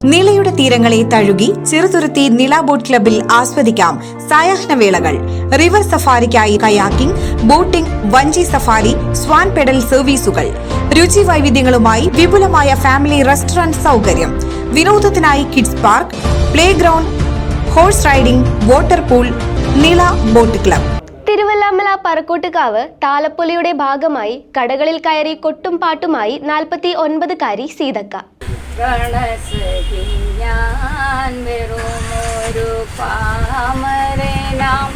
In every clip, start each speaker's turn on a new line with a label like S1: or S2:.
S1: നിളയുടെ തീരങ്ങളെ തഴുകി ചെറുതുരുത്തി നില ബോട്ട് ക്ലബിൽ ആസ്വദിക്കാം സായാഹ്നവേളകൾ. റിവർ സഫാരിക്കായി കയാക്കിംഗ്, ബോട്ടിംഗ്, വഞ്ചി സഫാരി, സ്വാൻ പെഡൽ സർവീസുകൾ. രുചി വൈവിധ്യങ്ങളുമായി വിപുലമായ ഫാമിലി റെസ്റ്റോറന്റ് സൗകര്യം. വിനോദത്തിനായി kids park, play ground, horse riding, water pool. Nila Boat Club.
S2: Thiruvilwamala Parakkottukavu താലപ്പൊലിയുടെ ഭാഗമായി കടകളിൽ കയറി കൊട്ടും പാട്ടുമായി 49കാരി സീതക്ക.
S3: ഞാൻ വെറുമൊരു പാമരനാം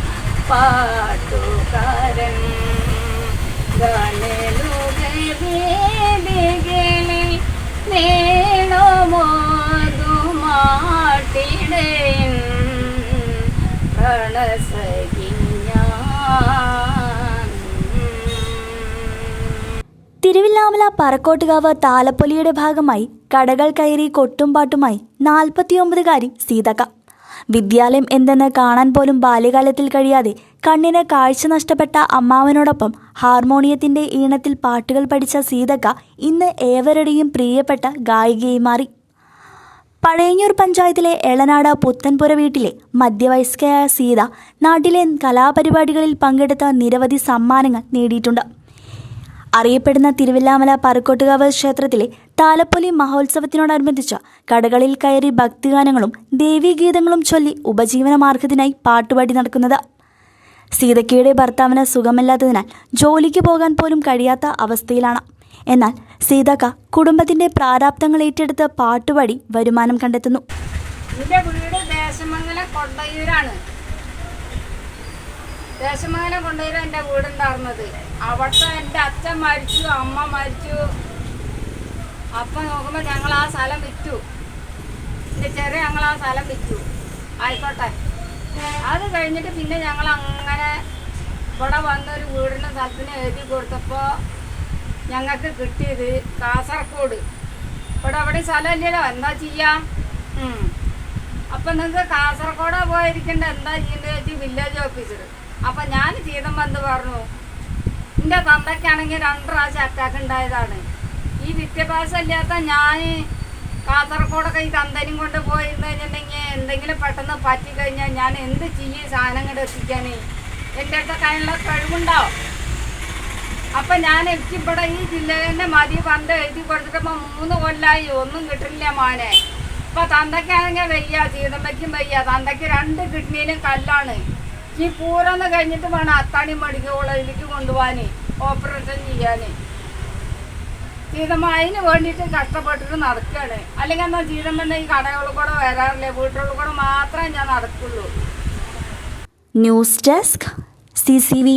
S3: പാട്ടുകാരൻ ഗണലുകളിൽ നീളമോതുമാട്ടിടയൻ
S4: തിരുവില്ലാമല പറക്കോട്ടുകാവ് താലപ്പൊലിയുടെ ഭാഗമായി കടകൾ കയറി കൊട്ടുംപാട്ടുമായി 49കാരി സീതക്ക. വിദ്യാലയം എന്തെന്ന് കാണാൻ പോലും ബാല്യകാലത്തിൽ കഴിയാതെ കണ്ണിന് കാഴ്ച നഷ്ടപ്പെട്ട അമ്മാവനോടൊപ്പം ഹാർമോണിയത്തിൻ്റെ ഈണത്തിൽ പാട്ടുകൾ പഠിച്ച സീതക്ക ഇന്ന് ഏവരുടെയും പ്രിയപ്പെട്ട ഗായികയായി മാറി. പഴയന്നൂർ പഞ്ചായത്തിലെ എളനാട് പുത്തൻപുര വീട്ടിലെ മധ്യവയസ്കയായ സീത നാട്ടിലെ കലാപരിപാടികളിൽ പങ്കെടുത്ത നിരവധി സമ്മാനങ്ങൾ നേടിയിട്ടുണ്ട്. അറിയപ്പെടുന്ന തിരുവില്ലാമല പറക്കോട്ടുകാവ് ക്ഷേത്രത്തിലെ താലപ്പൊലി മഹോത്സവത്തിനോടനുബന്ധിച്ച് കടകളിൽ കയറി ഭക്തിഗാനങ്ങളും ദേവീഗീതങ്ങളും ചൊല്ലി ഉപജീവനമാർഗത്തിനായി പാട്ടുപാടി നടക്കുന്നത്. സീതക്കയുടെ ഭർത്താവിന് സുഖമില്ലാത്തതിനാൽ ജോലിക്ക് പോകാൻ പോലും കഴിയാത്ത അവസ്ഥയിലാണ്. എന്നാൽ സീതക്ക കുടുംബത്തിൻ്റെ പ്രാരാബ്ദങ്ങൾ ഏറ്റെടുത്ത് പാട്ടുപാടി വരുമാനം കണ്ടെത്തുന്നു.
S3: ദേശമംഗലം കൊണ്ടുവരാൻ എൻ്റെ വീടുണ്ടായിരുന്നത്. അവിടുത്തെ എൻ്റെ അച്ഛൻ മരിച്ചു, അമ്മ മരിച്ചു. അപ്പം നോക്കുമ്പോൾ ഞങ്ങൾ ആ സ്ഥലം വിറ്റു. എൻ്റെ ചെറിയ ഞങ്ങൾ ആ സ്ഥലം വിറ്റു. ആയിക്കോട്ടെ. അത് കഴിഞ്ഞിട്ട് പിന്നെ ഞങ്ങൾ അങ്ങനെ ഇവിടെ വന്നൊരു വീടിൻ്റെ സ്ഥലത്തിന് എഴുതി കൊടുത്തപ്പോൾ ഞങ്ങൾക്ക് കിട്ടിയത് കാസർഗോഡ്. ഇവിടെ അവിടെ സ്ഥലമില്ലല്ലോ, എന്താ ചെയ്യാം? അപ്പം നിങ്ങൾക്ക് കാസർഗോഡാ പോയിരിക്കേണ്ട, എന്താ ചെയ്യേണ്ടത് വെച്ച് വില്ലേജ് ഓഫീസർ. അപ്പം ഞാൻ ചെയ്തപ്പോൾ എന്ത് പറഞ്ഞു, എൻ്റെ തന്തയ്ക്കാണെങ്കിൽ 2 പ്രാവശ്യം അറ്റാക്ക് ഉണ്ടായതാണ്. ഈ വിദ്യാഭ്യാസം ഇല്ലാത്ത ഞാൻ കാസർഗോഡൊക്കെ ഈ തന്തനും കൊണ്ട് പോയിരുന്നു കഴിഞ്ഞിട്ടുണ്ടെങ്കിൽ എന്തെങ്കിലും പെട്ടെന്ന് പറ്റിക്കഴിഞ്ഞാൽ ഞാൻ എന്ത് ചെയ്യും സാധനങ്ങൾ എത്തിക്കാൻ? എൻ്റെ അടുത്തൊക്കെ അതിനുള്ള കഴിവുണ്ടാവും. അപ്പം ഞാൻ എനിക്കിവിടെ ഈ ജില്ലയിൽ തന്നെ മതി പണ്ട് എഴുതി കൊടുത്തിട്ടപ്പോൾ 3 കൊല്ലമായി ഒന്നും കിട്ടില്ല മോനെ. ഇപ്പം തന്തയ്ക്കാണെങ്കിൽ വയ്യ, സീതമ്മയ്ക്കും വയ്യ. തന്തയ്ക്ക് 2 കിഡ്നിയിലും കല്ലാണ്. ഈ പൂരൊന്ന് കഴിഞ്ഞിട്ട് വേണം അത്താണി മെഡിക്കൽ കോളേജിലേക്ക് കൊണ്ടുപോകാൻ, ഓപ്പറേഷൻ ചെയ്യാൻ. സീതമ്മ അതിന് വേണ്ടിയിട്ട് കഷ്ടപ്പെട്ടിട്ട് നടക്കുകയാണ്. അല്ലെങ്കിൽ എന്നാൽ സീതമ്മ ഈ കടകളിൽ കൂടെ വരാറില്ല, വീട്ടുകളിൽ കൂടെ മാത്രമേ ഞാൻ നടക്കുള്ളൂ.
S4: News desk CCV.